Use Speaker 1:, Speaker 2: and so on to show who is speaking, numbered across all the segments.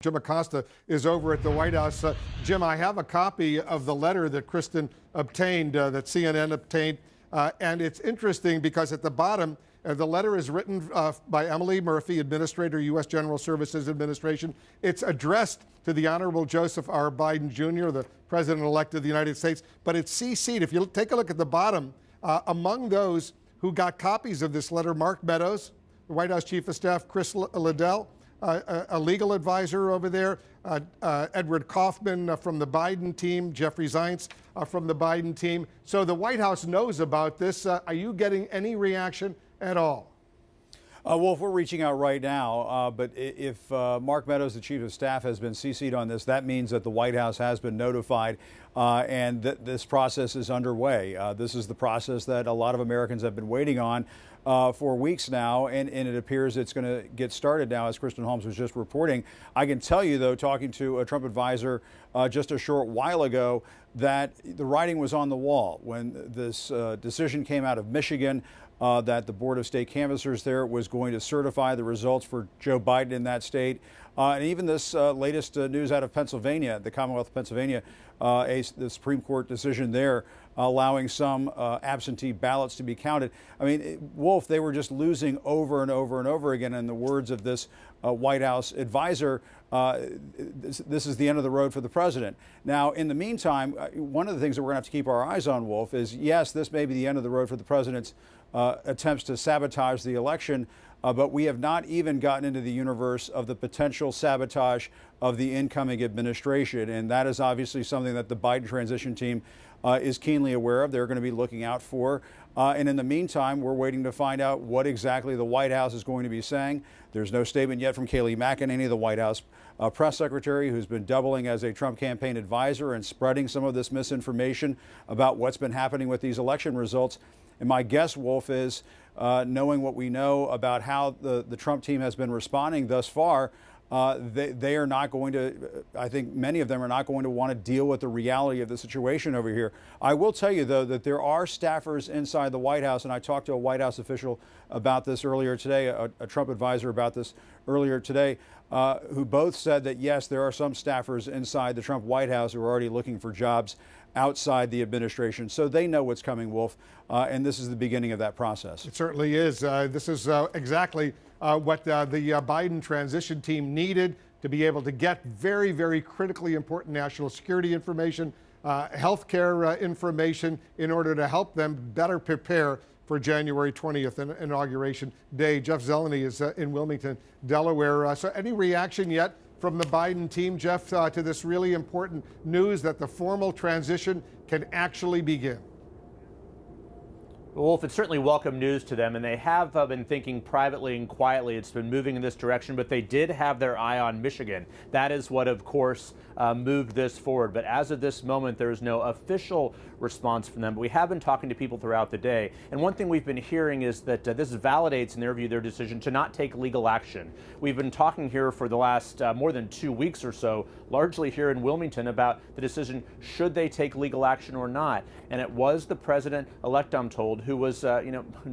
Speaker 1: Jim Acosta is over at the White House. Jim, I have a copy of the letter that Kristen obtained, that CNN obtained, and it's interesting because at the bottom, the letter is written by Emily Murphy, Administrator, U.S. General Services Administration. It's addressed to the Honorable Joseph R. Biden, Jr., the President-elect of the United States, but it's CC'd. If you take a look at the bottom, among those who got copies of this letter, Mark Meadows, the White House Chief of Staff, Chris Liddell, a legal advisor over there, Edward Kaufman from the Biden team, Jeffrey Zients from the Biden team. So the White House knows about this. Are you getting any reaction at all?
Speaker 2: Wolf, we're reaching out right now, but if Mark Meadows, the Chief of Staff, has been CC'd on this, that means that the White House has been notified and this process is underway. This is the process that a lot of Americans have been waiting on for weeks now, and it appears it's going to get started now, as Kristen Holmes was just reporting. I can tell you, though, talking to a Trump advisor just a short while ago, that the writing was on the wall when this decision came out of Michigan. That the Board of State Canvassers there was going to certify the results for Joe Biden in that state. And even this latest news out of Pennsylvania, the Commonwealth of Pennsylvania, the Supreme Court decision there allowing some absentee ballots to be counted. I mean, Wolf, they were just losing over and over and over again. In the words of this White House advisor, this is the end of the road for the president. Now, in the meantime, one of the things that we're going to have to keep our eyes on, Wolf, is yes, this may be the end of the road for the president's attempts to sabotage the election, but we have not even gotten into the universe of the potential sabotage of the incoming administration. And that is obviously something that the Biden transition team is keenly aware of. They're going to be looking out for. And in the meantime, we're waiting to find out what exactly the White House is going to be saying. There's no statement yet from Kayleigh McEnany, the White House press secretary, who's been doubling as a Trump campaign advisor and spreading some of this misinformation about what's been happening with these election results. And my guess, Wolf, is knowing what we know about how the Trump team has been responding thus far, they are not going to, I think many of them are not going to want to deal with the reality of the situation over here. I will tell you, though, that there are staffers inside the White House, and I talked to a White House official about this earlier today, a Trump advisor about this earlier today, who both said that, yes, there are some staffers inside the Trump White House who are already looking for jobs outside the administration. So they know what's coming, Wolf, and this is the beginning of that process.
Speaker 1: It certainly is. This is exactly what the Biden transition team needed to be able to get very, very critically important national security information, healthcare information, in order to help them better prepare for January 20th, Inauguration Day. Jeff Zeleny is in Wilmington, Delaware. So any reaction yet from the Biden team, Jeff, to this really important news that the formal transition can actually begin?
Speaker 3: Wolf, it's certainly welcome news to them, and they have been thinking privately and quietly. It's been moving in this direction, but they did have their eye on Michigan. That is what, of course, moved this forward. But as of this moment, there is no official response from them. But we have been talking to people throughout the day, and one thing we've been hearing is that this validates, in their view, their decision to not take legal action. We've been talking here for the last more than 2 weeks or so, largely here in Wilmington, about the decision, should they take legal action or not? And it was the president-elect, I'm told, who was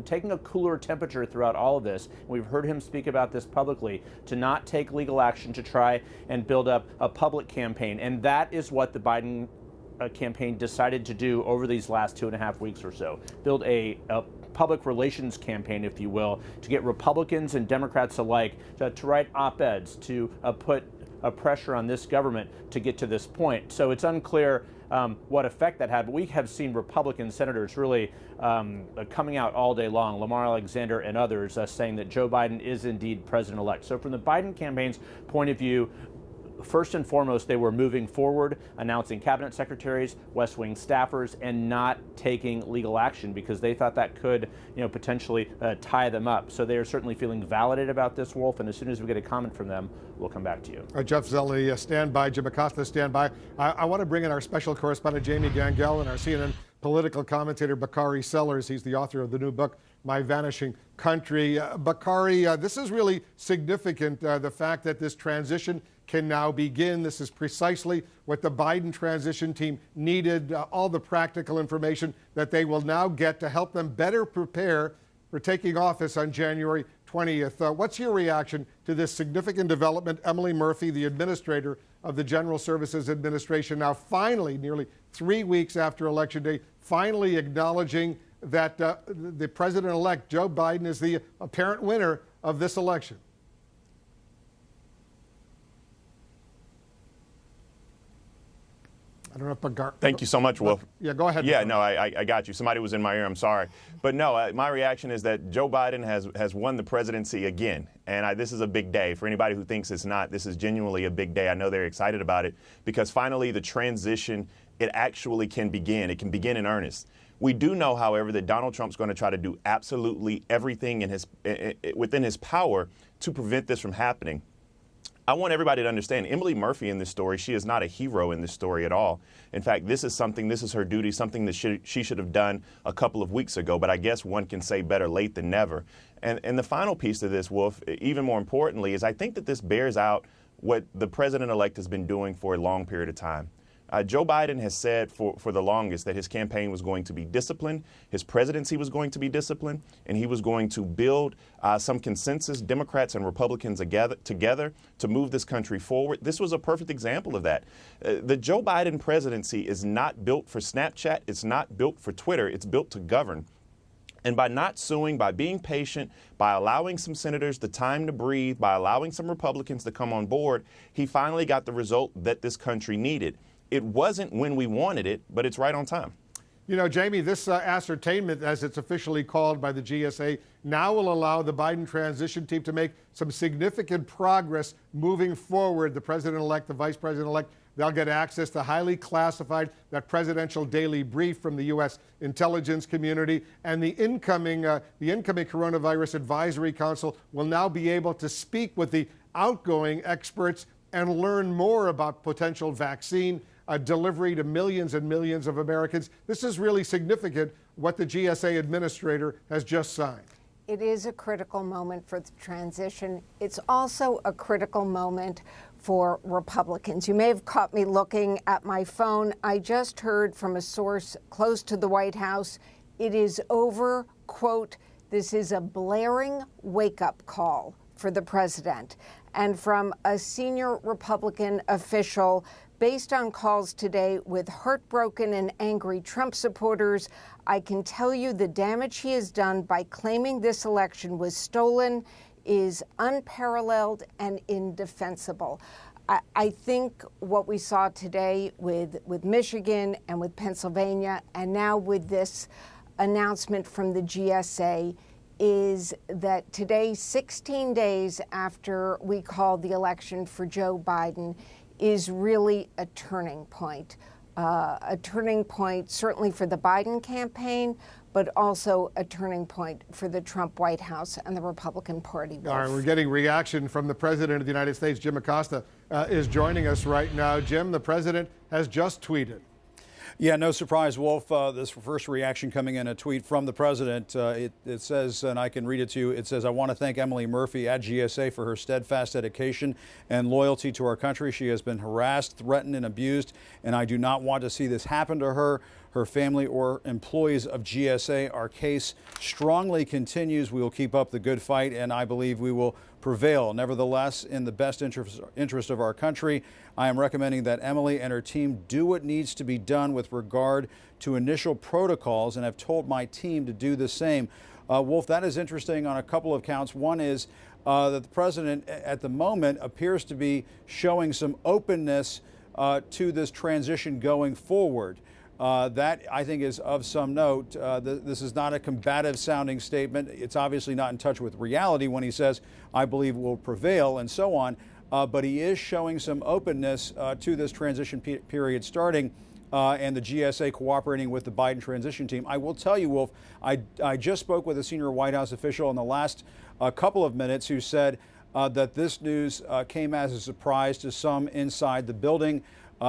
Speaker 3: taking a cooler temperature throughout all of this. We've heard him speak about this publicly, to not take legal action, to try and build up a public campaign. And that is what the Biden campaign decided to do over these last 2.5 weeks or so. Build a public relations campaign, if you will, to get Republicans and Democrats alike to write op-eds, to put pressure on this government to get to this point. So it's unclear what effect that had, but we have seen Republican senators really coming out all day long, Lamar Alexander and others, saying that Joe Biden is indeed president-elect. So from the Biden campaign's point of view, first and foremost, they were moving forward, announcing cabinet secretaries, West Wing staffers, and not taking legal action because they thought that could, potentially tie them up. So they are certainly feeling validated about this, Wolf, and as soon as we get a comment from them, we'll come back to you.
Speaker 1: Jeff Zeleny, stand by. Jim Acosta, stand by. I want to bring in our special correspondent, Jamie Gangel, and our CNN political commentator, Bakari Sellers. He's the author of the new book, My Vanishing Country. Bakari, this is really significant, the fact that this transition can now begin. This is precisely what the Biden transition team needed, all the practical information that they will now get to help them better prepare for taking office on January 20th. What's your reaction to this significant development? Emily Murphy, the administrator of the General Services Administration, now finally, nearly 3 weeks after Election Day, finally acknowledging that the president-elect, Joe Biden, is the apparent winner of this election. I don't know if Bagar.
Speaker 4: Thank you so much, Wolf.
Speaker 1: Yeah, go ahead.
Speaker 4: Yeah, no, I got you. Somebody was in my ear. I'm sorry. But no, my reaction is that Joe Biden has won the presidency again. And this is a big day. For anybody who thinks it's not, this is genuinely a big day. I know they're excited about it because finally the transition, it actually can begin. It can begin in earnest. We do know, however, that Donald Trump's going to try to do absolutely everything within his power to prevent this from happening. I want everybody to understand Emily Murphy in this story, she is not a hero in this story at all. In fact, this is her duty, something that she should have done a couple of weeks ago, but I guess one can say better late than never. And the final piece of this, Wolf, even more importantly, is I think that this bears out what the president-elect has been doing for a long period of time. Joe Biden has said for the longest that his campaign was going to be disciplined, his presidency was going to be disciplined, and he was going to build some consensus, Democrats and Republicans together to move this country forward. This was a perfect example of that. The Joe Biden presidency is not built for Snapchat. It's not built for Twitter. It's built to govern. And by not suing, by being patient, by allowing some senators the time to breathe, by allowing some Republicans to come on board, he finally got the result that this country needed. It wasn't when we wanted it, but it's right on time.
Speaker 1: You know, Jamie, this ascertainment, as it's officially called by the GSA, now will allow the Biden transition team to make some significant progress moving forward. The president-elect, the vice president-elect, they'll get access to highly classified, that presidential daily brief from the U.S. intelligence community, and the incoming Coronavirus Advisory Council will now be able to speak with the outgoing experts and learn more about potential vaccine delivery to millions and millions of Americans. This is really significant, what the GSA administrator has just signed.
Speaker 5: It is a critical moment for the transition. It's also a critical moment for Republicans. You may have caught me looking at my phone. I just heard from a source close to the White House, it is over, quote, this is a blaring wake-up call for the president. And from a senior Republican official, based on calls today with heartbroken and angry Trump supporters, I can tell you the damage he has done by claiming this election was stolen is unparalleled and indefensible. I think what we saw today with Michigan and with Pennsylvania, and now with this announcement from the GSA, is that today, 16 days after we called the election for Joe Biden, is really a turning point. A turning point certainly for the Biden campaign, but also a turning point for the Trump White House and the Republican Party.
Speaker 1: All right, we're getting reaction from the President of the United States. Jim Acosta is joining us right now. Jim, the President has just tweeted.
Speaker 2: Yeah, no surprise, Wolf. This first reaction coming in, a tweet from the president. It says, and I can read it to you, it says, I want to thank Emily Murphy at GSA for her steadfast dedication and loyalty to our country. She has been harassed, threatened, and abused, and I do not want to see this happen to her, her family, or employees of GSA. Our case strongly continues. We will keep up the good fight, and I believe we will prevail. Nevertheless, in the best interest of our country, I am recommending that Emily and her team do what needs to be done with regard to initial protocols, and have told my team to do the same. Wolf, that is interesting on a couple of counts. One is that the president at the moment appears to be showing some openness to this transition going forward. That, I think, is of some note. This is not a combative sounding statement. It's obviously not in touch with reality when he says, I believe will prevail and so on. But he is showing some openness to this transition period starting and the GSA cooperating with the Biden transition team. I will tell you, Wolf, I just spoke with a senior White House official in the last couple of minutes who said that this news came as a surprise to some inside the building.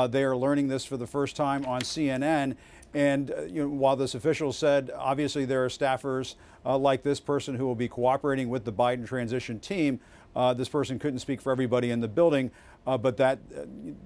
Speaker 2: They are learning this for the first time on CNN. And while this official said, obviously there are staffers like this person who will be cooperating with the Biden transition team, This person couldn't speak for everybody in the building, but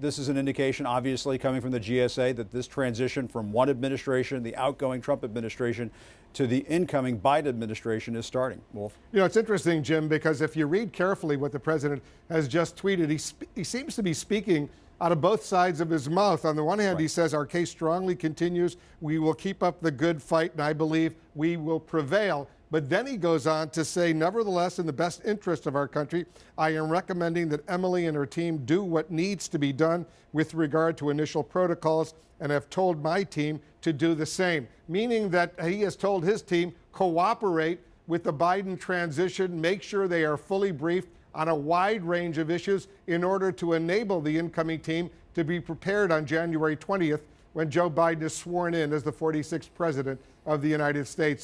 Speaker 2: this is an indication, obviously, coming from the GSA, that this transition from one administration, the outgoing Trump administration, to the incoming Biden administration is starting. Wolf?
Speaker 1: You know, it's interesting, Jim, because if you read carefully what the president has just tweeted, he seems to be speaking out of both sides of his mouth. On the one hand, he says, our case strongly continues. We will keep up the good fight, and I believe we will prevail. But then he goes on to say, nevertheless, in the best interest of our country, I am recommending that Emily and her team do what needs to be done with regard to initial protocols, and have told my team to do the same. Meaning that he has told his team, cooperate with the Biden transition, make sure they are fully briefed on a wide range of issues in order to enable the incoming team to be prepared on January 20th when Joe Biden is sworn in as the 46th president of the United States.